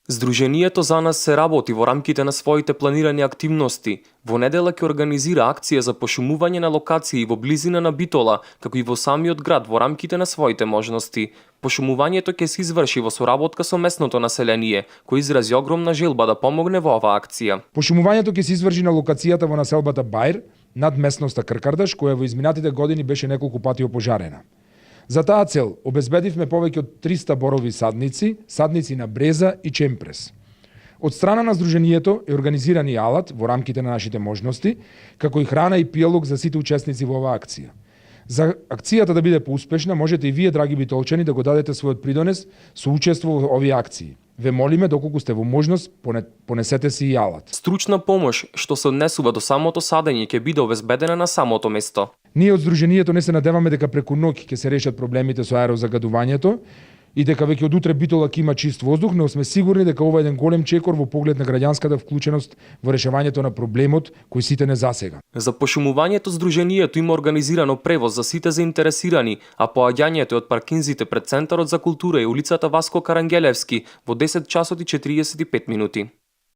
Здруженијето за нас се работи во рамките на своите планирани активности. Во недела ќе организира акција за пошумување на локации во близина на Битола, како и во самиот град во рамките на своите можности. Пошумувањето ќе се изврши во соработка со местното население, кој изрази огромна желба да помогне во оваа акција. Пошумувањето ќе се изврши на локацијата во населбата Бајр, над местноста Кркардаш, која во изминатите години беше неколку пати опожарена. За таа цел обезбедивме повеќе од 300 борови садници, садници на бреза и чемпрес. Од страна на Здруженијето е организиран и алат во рамките на нашите можности, како и храна и пијалок за сите учесници во оваа акција. За акцијата да биде поуспешна, можете и вие, драги битолчани, да го дадете својот придонес со учество во овие акции. Ве молиме, доколку сте во можност, понесете си и алат. Стручна помош што се однесува до самото садење ќе биде обезбедена на самото место. Ние од Здруженијето не се надеваме дека преку ноќ ќе се решат проблемите со аерозагадувањето и дека веќе од утре Битола ќе има чист воздух, но сме сигурни дека ова е еден голем чекор во поглед на граѓанската вклученост во решавањето на проблемот кој сите не засега. За пошумувањето Здруженијето има организирано превоз за сите заинтересирани, а поаѓањето од паркинзите пред Центарот за култура и улицата Васко Карангелевски во 10 часот и 45 минути.